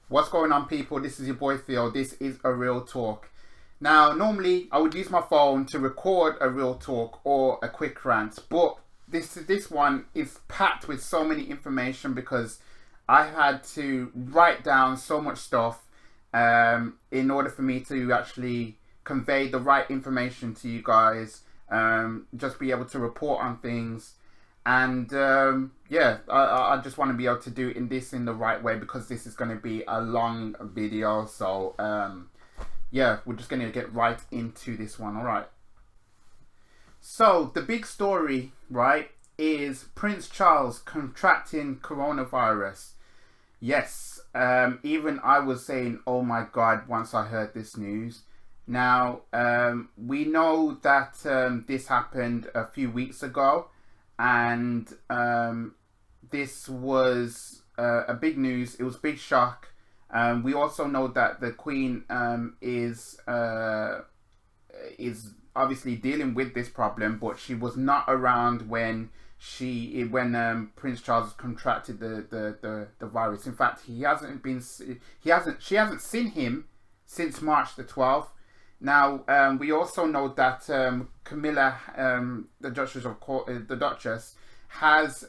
What's going on, people? This is your boy Theo. This is a real talk. Now, normally I would use my phone to record a real talk or a quick rant, but this one is packed with so many information because I had to write down so much stuff in order for me to actually convey the right information to you guys. Just be able to report on things. And yeah, I just want to be able to do in the right way because this is going to be a long video. So yeah, we're just going to get right into this one. All right. So the big story, right, is Prince Charles contracting coronavirus. Yes, even I was saying, oh my God, once I heard this news. Now, we know that this happened a few weeks ago. And this was a big news. It was a big shock. We also know that the Queen is obviously dealing with this problem, but she was not around when Prince Charles contracted the virus. In fact, she hasn't seen him since March the 12th. Now, we also know that Camilla, the Duchess, has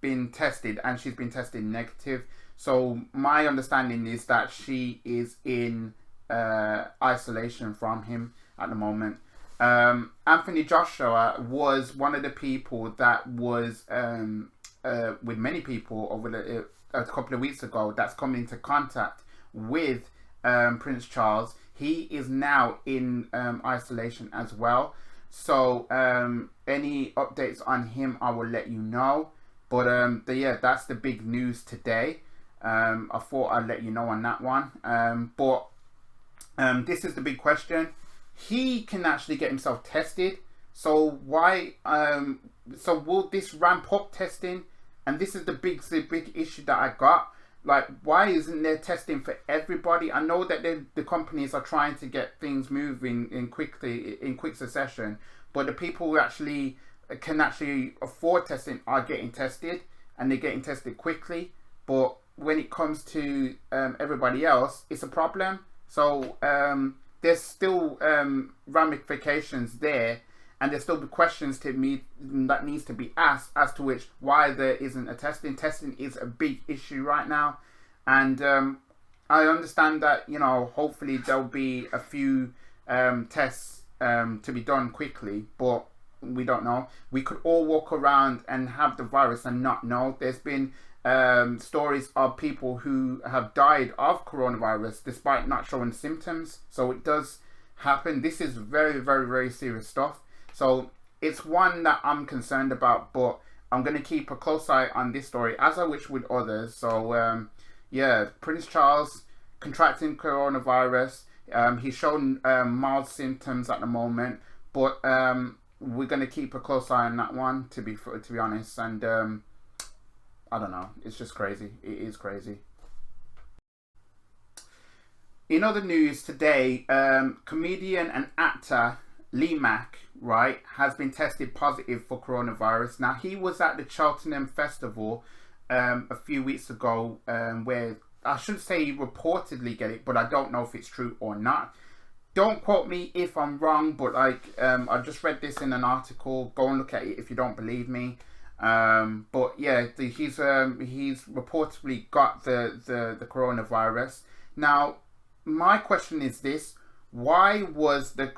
been tested, and she's been tested negative. So my understanding is that she is in isolation from him at the moment. Anthony Joshua was one of the people that was with many people over a couple of weeks ago that's come into contact with Prince Charles. He is now in isolation as well. So any updates on him, I will let you know. But yeah, that's the big news today. I thought I'd let you know on that one. But this is the big question. He can actually get himself tested. So why? So will this ramp up testing? And this is the big issue that I got. Like, why isn't there testing for everybody? I know that the companies are trying to get things moving in quick succession, but the people who actually can afford testing are getting tested, and they're getting tested quickly. But when it comes to everybody else, it's a problem. So there's still ramifications there, and there's still questions to me that needs to be asked as to why there isn't a testing. Testing is a big issue right now, and I understand that, you know, hopefully there'll be a few tests to be done quickly, but we don't know. We could all walk around and have the virus and not know. There's been stories of people who have died of coronavirus despite not showing symptoms. So it does happen. This is very, very, very serious stuff. So it's one that I'm concerned about, but I'm going to keep a close eye on this story, as I wish with others. So yeah, Prince Charles contracting coronavirus. He's shown mild symptoms at the moment, but we're going to keep a close eye on that one, to be honest. And I don't know. It's just crazy. It is crazy. In other news today, comedian and actor Lee Mack, right, has been tested positive for coronavirus. Now, he was at the Cheltenham Festival a few weeks ago, where I should say he reportedly get it, but I don't know if it's true or not. Don't quote me if I'm wrong, but like I just read this in an article. Go and look at it if you don't believe me. But yeah, he's reportedly got the coronavirus. Now, my question is this: why was the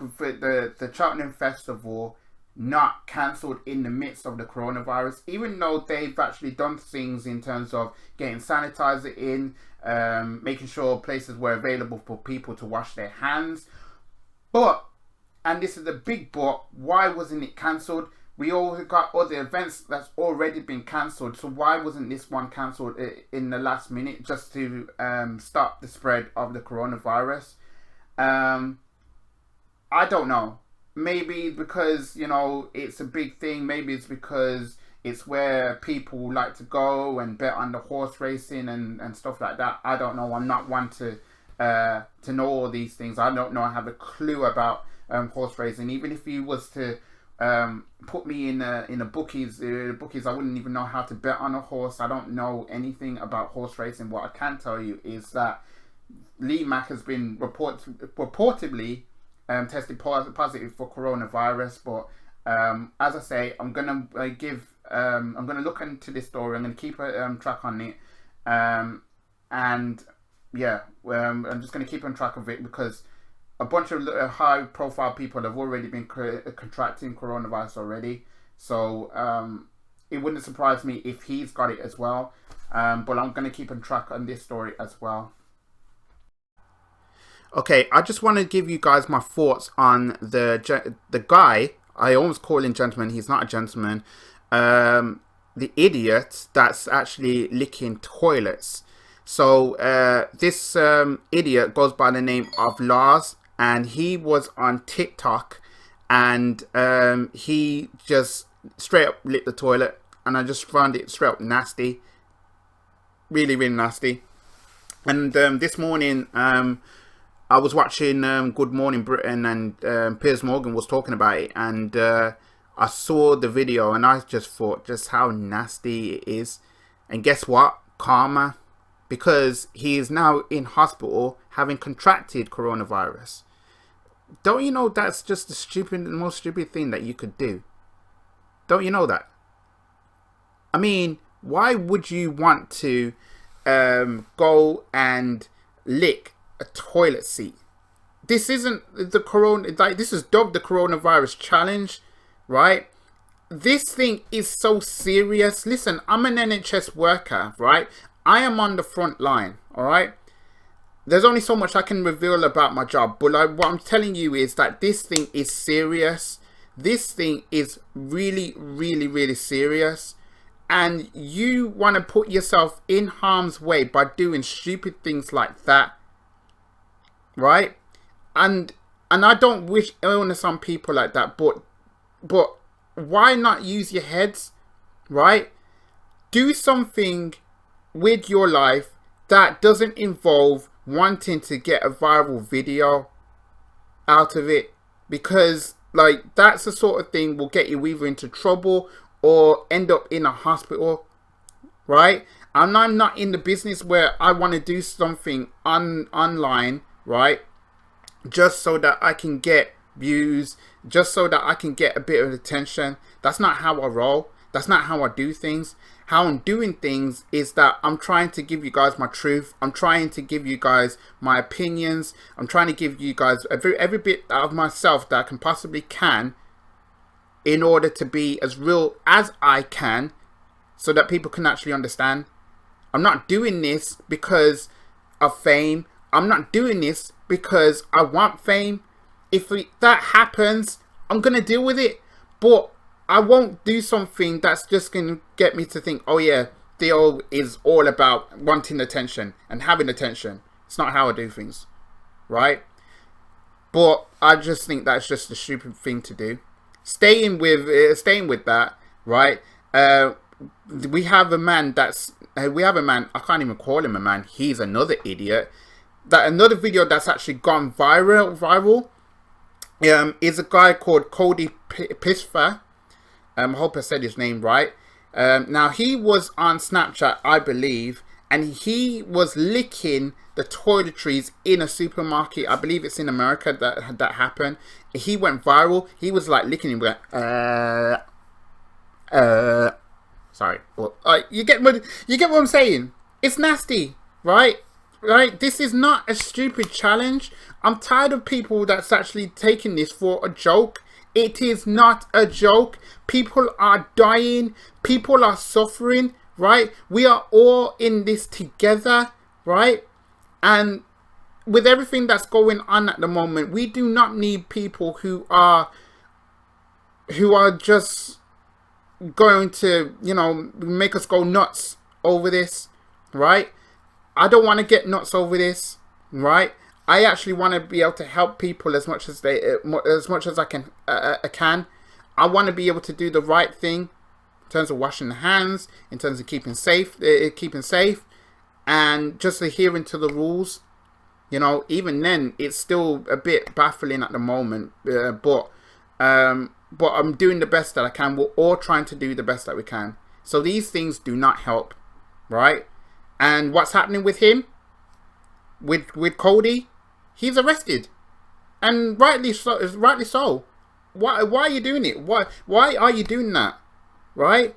Cheltenham Festival not cancelled in the midst of the coronavirus, even though they've actually done things in terms of getting sanitizer in, making sure places were available for people to wash their hands? But, and this is a big but, why wasn't it cancelled? We all got other events that's already been cancelled, so why wasn't this one cancelled in the last minute just to stop the spread of the coronavirus? I don't know. Maybe because, you know, it's a big thing. Maybe it's because it's where people like to go and bet on the horse racing and stuff like that. I don't know. I'm not one to know all these things. I don't know. I have a clue about horse racing. Even if you was to put me in a bookies. Bookies, I wouldn't even know how to bet on a horse. I don't know anything about horse racing. What I can tell you is that Lee Mack has been reportedly tested positive for coronavirus. But as I say, I'm gonna I'm gonna look into this story. I'm gonna keep a track on it, and yeah, I'm just gonna keep on track of it because a bunch of high-profile people have already been contracting coronavirus already. So it wouldn't surprise me if he's got it as well. But I'm going to keep on track on this story as well. Okay, I just want to give you guys my thoughts on the guy. I almost call him gentleman. He's not a gentleman. The idiot that's actually licking toilets. So this idiot goes by the name of Lars. And he was on TikTok, and he just straight up lit the toilet, and I just found it straight up nasty, really, really nasty. And this morning, I was watching Good Morning Britain, and Piers Morgan was talking about it, and I saw the video, and I just thought just how nasty it is. And guess what? Karma, because he is now in hospital having contracted coronavirus. Don't you know that's just the most stupid thing that you could do? Don't you know that? I mean, why would you want to go and lick a toilet seat? This isn't the this is dubbed the coronavirus challenge, right? This thing is so serious. Listen, I'm an NHS worker, right? I am on the front line, all right? There's only so much I can reveal about my job, but what I'm telling you is that this thing is serious. This thing is really, really, really serious. And you want to put yourself in harm's way by doing stupid things like that, right? And I don't wish illness on people like that, but why not use your heads, right? Do something with your life that doesn't involve wanting to get a viral video out of it, because like that's the sort of thing will get you either into trouble or end up in a hospital, right? And I'm not in the business where I want to do something online, right, just so that I can get views, just so that I can get a bit of attention. That's not how I roll. That's not how I do things. How I'm doing things is that I'm trying to give you guys my truth. I'm trying to give you guys my opinions. I'm trying to give you guys every bit of myself that I can possibly can, in order to be as real as I can, so that people can actually understand. I'm not doing this because of fame. I'm not doing this because I want fame. If that happens, I'm going to deal with it. But I won't do something that's just going to get me to think, oh yeah, Theo is all about wanting attention and having attention. It's not how I do things, right? But I just think that's just a stupid thing to do. Staying with that, right? We have a man, I can't even call him a man. He's another idiot. That another video that's actually gone viral is a guy called Cody Pisfer. I hope I said his name right. Now, he was on Snapchat, I believe, and he was licking the toiletries in a supermarket. I believe it's in America that happened. He went viral. He was like licking him. Sorry. Well, you get what I'm saying? It's nasty, right? Right? This is not a stupid challenge. I'm tired of people that's actually taking this for a joke. It is not a joke. People are dying. People are suffering, right? We are all in this together, right? And with everything that's going on at the moment, we do not need people who are just going to, make us go nuts over this, right? I don't want to get nuts over this, right? I actually want to be able to help people as much as I can. I want to be able to do the right thing in terms of washing the hands, in terms of keeping safe, and just adhering to the rules. Even then, it's still a bit baffling at the moment. But but I'm doing the best that I can. We're all trying to do the best that we can. So these things do not help, right? And what's happening with him, with Cody, he's arrested, and rightly so. Rightly so. Why are you doing it? Why are you doing that? Right?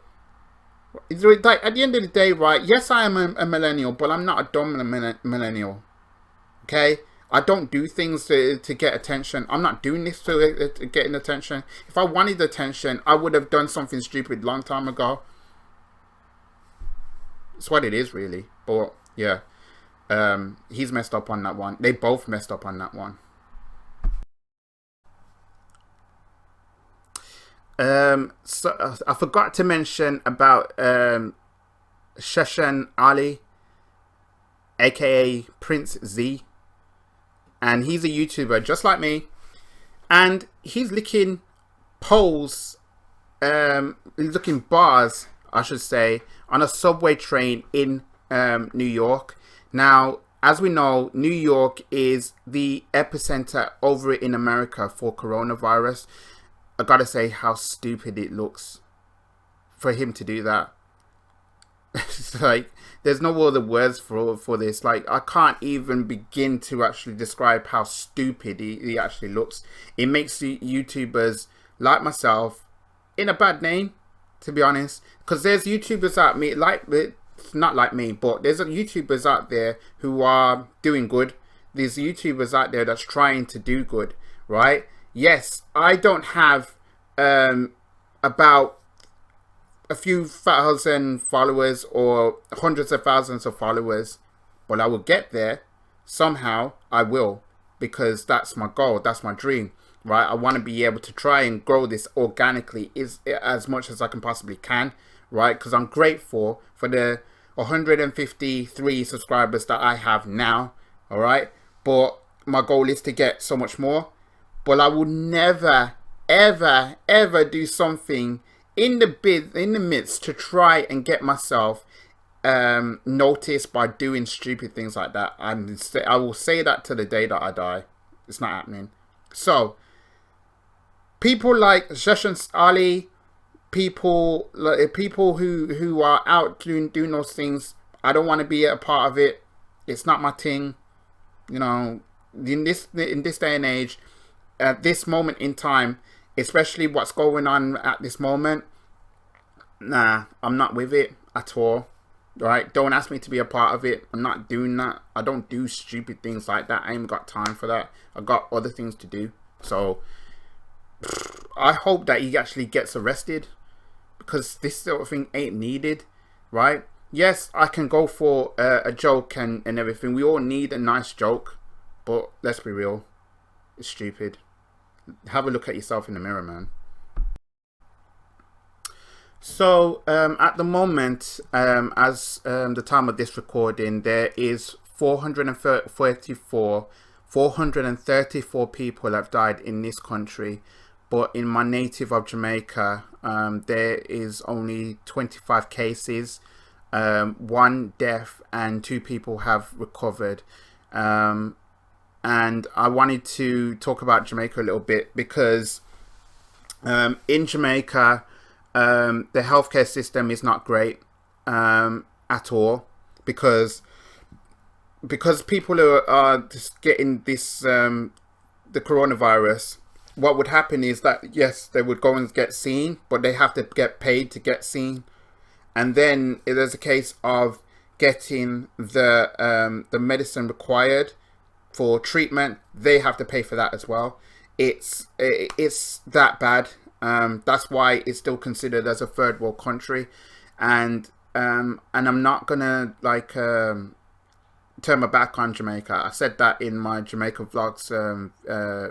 It's like, at the end of the day, right? Yes, I am a millennial, but I'm not a dumb millennial. Okay? I don't do things to get attention. I'm not doing this to get attention. If I wanted attention, I would have done something stupid long time ago. It's what it is, really. But yeah, he's messed up on that one. They both messed up on that one. So I forgot to mention about Sheshan Ali, aka Prince Z, and he's a YouTuber just like me, and he's licking poles, he's licking bars, I should say, on a subway train in New York. Now, as we know, New York is the epicenter over in America for coronavirus. I gotta say how stupid it looks for him to do that. It's like, there's no other words for this. Like, I can't even begin to actually describe how stupid he actually looks. It makes the YouTubers like myself in a bad name, to be honest. Because there's YouTubers out me, not like me, but there's YouTubers out there who are doing good. There's YouTubers out there that's trying to do good, right? Yes, I don't have about a few thousand followers or hundreds of thousands of followers, but I will get there somehow. I will, because that's my goal, that's my dream, right? I want to be able to try and grow this organically as much as I can possibly can, right? Because I'm grateful for the 153 subscribers that I have now, all right? But my goal is to get so much more. But I will never, ever, ever do something in the midst to try and get myself noticed by doing stupid things like that. I will say that to the day that I die. It's not happening. So, people like Sheshan Ali, people who are out doing those things, I don't want to be a part of it. It's not my thing. You know, in this day and age, at this moment in time, especially what's going on at this moment, nah, I'm not with it at all. Right? Don't ask me to be a part of it. I'm not doing that. I don't do stupid things like that. I ain't got time for that. I got other things to do. So I hope that he actually gets arrested, because this sort of thing ain't needed, right? Yes, I can go for a joke and everything. We all need a nice joke, but let's be real, it's stupid. Have a look at yourself in the mirror, man. So at the moment, as the time of this recording, there is 434 people have died in this country, but in my native of Jamaica, there is only 25 cases, 1 death, and 2 people have recovered. And I wanted to talk about Jamaica a little bit, because in Jamaica, the healthcare system is not great at all, because people are just getting this the coronavirus. What would happen is that, yes, they would go and get seen, but they have to get paid to get seen, and then there's a case of getting the medicine required for treatment. They have to pay for that as well. It's that bad. That's why it's still considered as a third world country, and I'm not gonna like turn my back on Jamaica. I said that in my Jamaica vlogs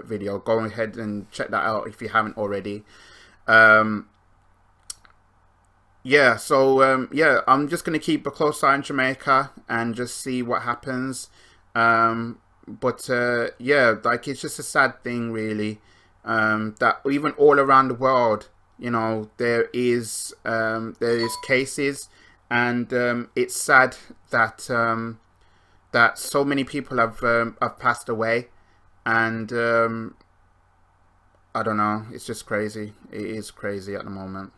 video. Go ahead and check that out if you haven't already. Yeah, so yeah, I'm just gonna keep a close eye on Jamaica and just see what happens. But yeah, like, it's just a sad thing, really, that even all around the world, you know, there is cases, and it's sad that that so many people have passed away, and I don't know. It's just crazy. It is crazy at the moment.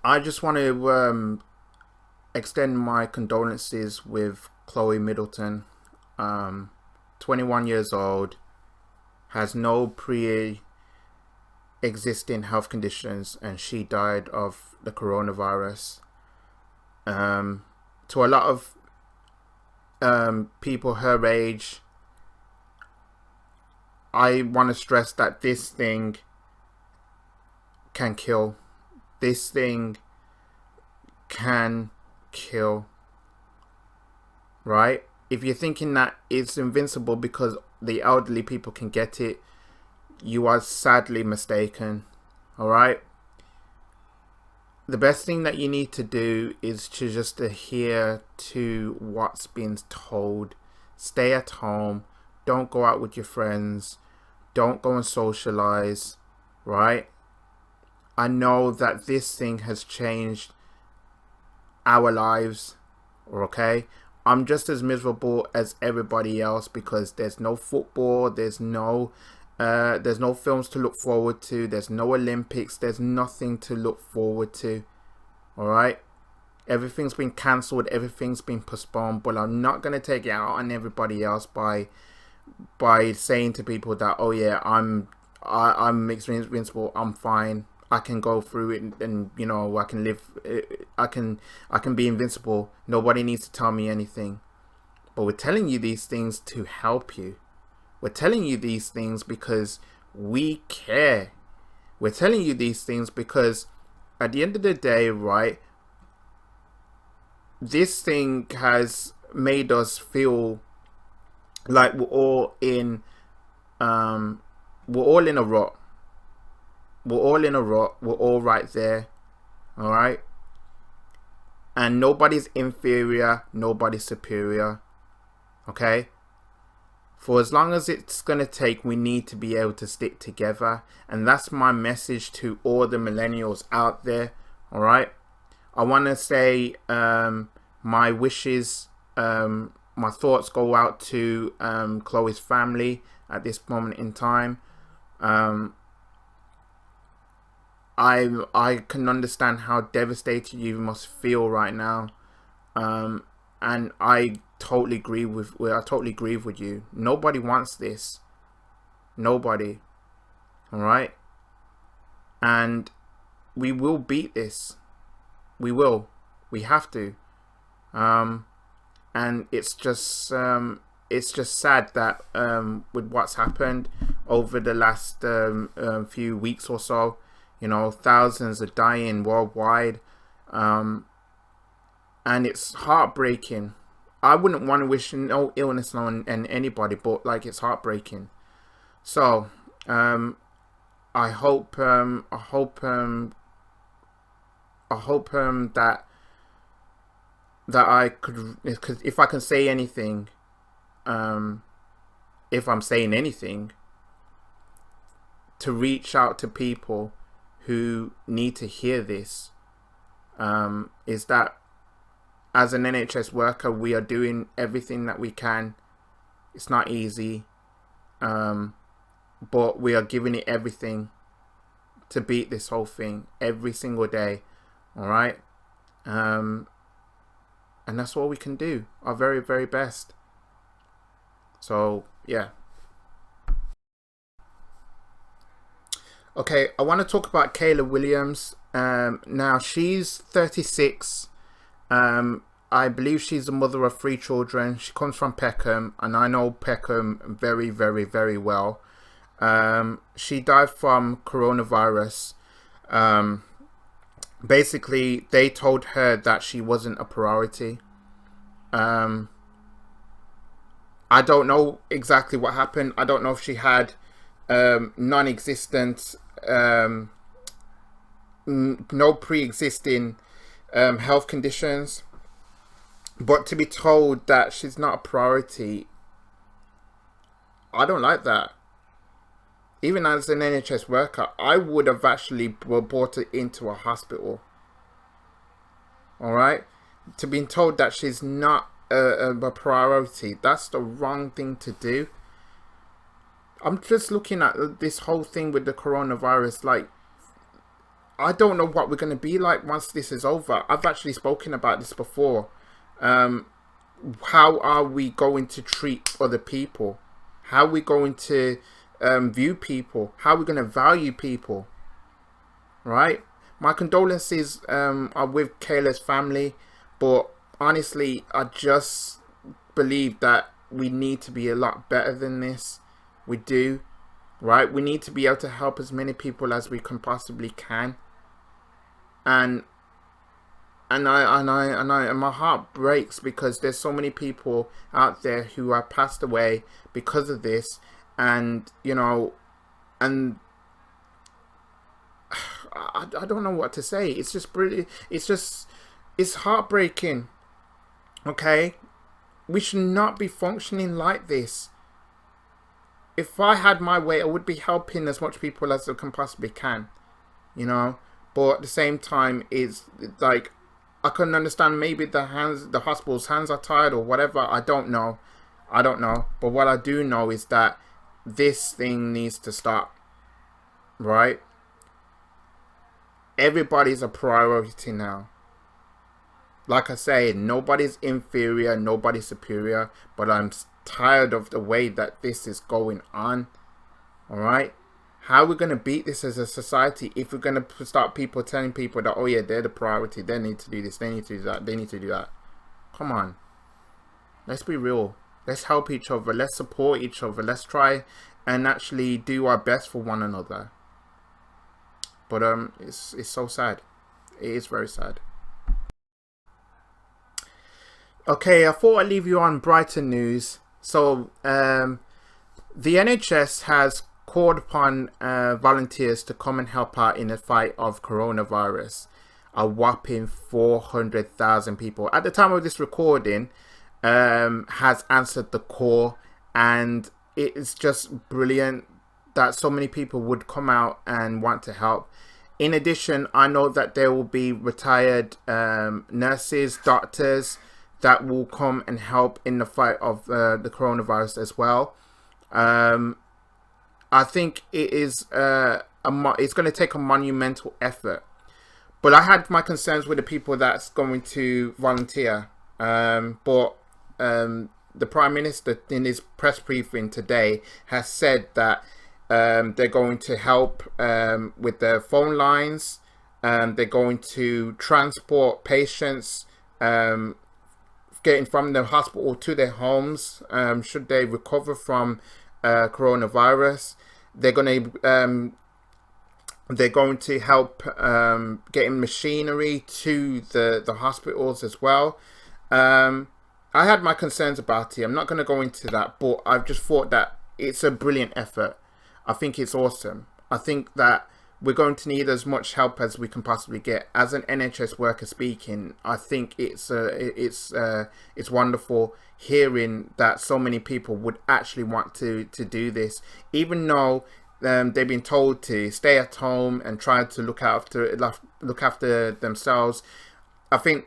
I just want to extend my condolences with Chloe Middleton. 21 years old, has no pre-existing health conditions, and she died of the coronavirus. To a lot of people her age, I want to stress that this thing can kill. This thing can kill. Right? If you're thinking that it's invincible because the elderly people can get it, you are sadly mistaken. Alright? The best thing that you need to do is to just adhere to what's being told. Stay at home. Don't go out with your friends. Don't go and socialize. Right? I know that this thing has changed our lives. Okay? I'm just as miserable as everybody else because there's no football, there's no films to look forward to, there's no Olympics, there's nothing to look forward to. All right, everything's been cancelled, everything's been postponed. But I'm not gonna take it out on everybody else by saying to people that, oh yeah, I'm invincible, I'm fine, I can go through it, and you know, I can live. I can be invincible. Nobody needs to tell me anything. But we're telling you these things to help you. We're telling you these things because we care. We're telling you these things because at the end of the day, right, this thing has made us feel like we're all in a rut. We're all in a rut. We're all right there. All right. And nobody's inferior. Nobody's superior. Okay. For as long as it's going to take, we need to be able to stick together. And that's my message to all the millennials out there. All right. I want to say my wishes, my thoughts go out to Chloe's family at this moment in time. I can understand how devastated you must feel right now, and I totally agree with you. Nobody wants this. Nobody. All right. And we will beat this. We will. We have to. And it's just sad that with what's happened over the last few weeks or so. You know, thousands are dying worldwide, and it's heartbreaking. I wouldn't want to wish no illness on anybody, but like, it's heartbreaking. So, I hope that I could, if I can say anything, if I'm saying anything, to reach out to people who need to hear this, is that as an NHS worker, we are doing everything that we can. It's not easy, but we are giving it everything to beat this whole thing every single day. All right, and that's what we can do, our very, very best. So yeah. Okay, I want to talk about Kayla Williams. Now, she's 36. I believe she's the mother of 3 children. She comes from Peckham, and I know Peckham very, very, very well. She died from coronavirus. Basically, they told her that she wasn't a priority. I don't know exactly what happened. I don't know if she had non-existent, no pre-existing health conditions, but to be told that she's not a priority, I don't like that. Even as an NHS worker, I would have actually brought her into a hospital. All right, to being told that she's not a priority, that's the wrong thing to do. I'm just looking at this whole thing with the coronavirus. Like, I don't know what we're going to be like once this is over. I've actually spoken about this before. How are we going to treat other people? How are we going to view people? How are we going to value people? Right? My condolences are with Kayla's family, but honestly, I just believe that we need to be a lot better than this. We do, right? We need to be able to help as many people as we can possibly can, and my heart breaks because there's so many people out there who have passed away because of this, and you know, and I don't know what to say. It's just really, it's heartbreaking. Okay, we should not be functioning like this. If I had my way, I would be helping as much people as I can possibly can, you know. But at the same time, it's like I can understand maybe the hospital's hands are tired or whatever. I don't know. But what I do know is that this thing needs to stop, right? Everybody's a priority now. Like I say, nobody's inferior, nobody's superior, but I'm tired of the way that this is going on. All right, how are we going to beat this as a society if we're going to start people telling people that, oh yeah, they're the priority, they need to do this, they need to do that, they need to do that? Come on, let's be real. Let's help each other. Let's support each other. Let's try and actually do our best for one another. But it's so sad. It is very sad. Okay, I thought I'd leave you on brighter news. So, the NHS has called upon volunteers to come and help out in the fight of coronavirus. A whopping 400,000 people at the time of this recording has answered the call, and it is just brilliant that so many people would come out and want to help. In addition, I know that there will be retired nurses, doctors that will come and help in the fight of the coronavirus as well. I think it is it's going to take a monumental effort. But I had my concerns with the people that's going to volunteer. But the Prime Minister in his press briefing today has said that they're going to help with the phone lines. They're going to transport patients getting from the hospital to their homes should they recover from coronavirus. They're going to help getting machinery to the hospitals as well. I had my concerns about it. I'm not going to go into that, but I've just thought that it's a brilliant effort. I think it's awesome. I think that we're going to need as much help as we can possibly get. As an NHS worker speaking, I think it's wonderful hearing that so many people would actually want to do this, even though they've been told to stay at home and try to look after themselves. I think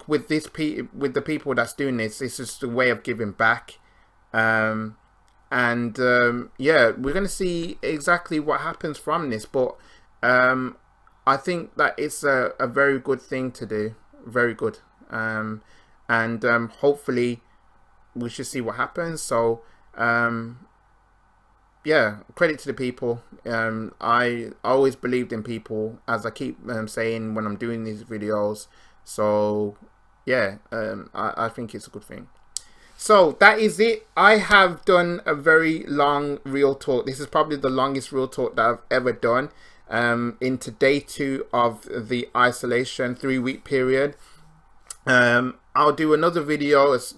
with the people that's doing this, it's just a way of giving back. Yeah, we're going to see exactly what happens from this, but I think that it's a very good thing to do, very good, hopefully we should see what happens. So yeah, credit to the people. I always believed in people, as I keep saying when I'm doing these videos. So yeah, I think it's a good thing. So that is it. I have done a very long real talk. This is probably the longest real talk that I've ever done. Into day 2 of the isolation 3-week period. I'll do another video as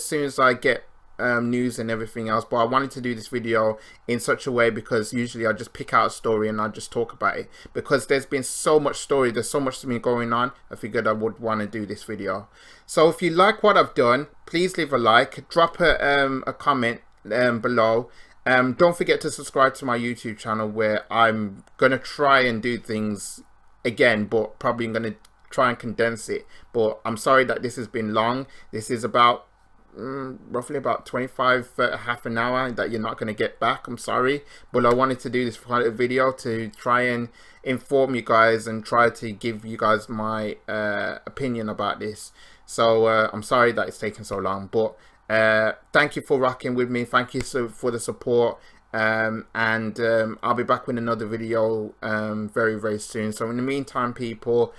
soon as I get news and everything else, but I wanted to do this video in such a way because usually I just pick out a story and I just talk about it, because there's been so much story, there's so much to me going on. I figured I would want to do this video. So if you like what I've done, please leave a like, drop a comment below. Don't forget to subscribe to my YouTube channel, where I'm gonna try and do things again, but probably I'm gonna try and condense it. But I'm sorry that this has been long. This is about roughly about 25 half an hour that you're not going to get back. I'm sorry, but I wanted to do this video to try and inform you guys and try to give you guys my opinion about this. So I'm sorry that it's taken so long, but thank you for rocking with me. Thank you for the support, and I'll be back with another video very, very soon. So in the meantime, people,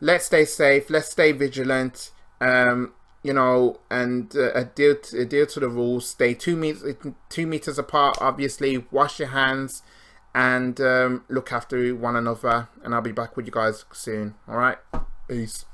let's stay safe, let's stay vigilant, you know, and adhere to the rules. Stay 2 meters apart, obviously. Wash your hands and look after one another, and I'll be back with you guys soon. All right, peace.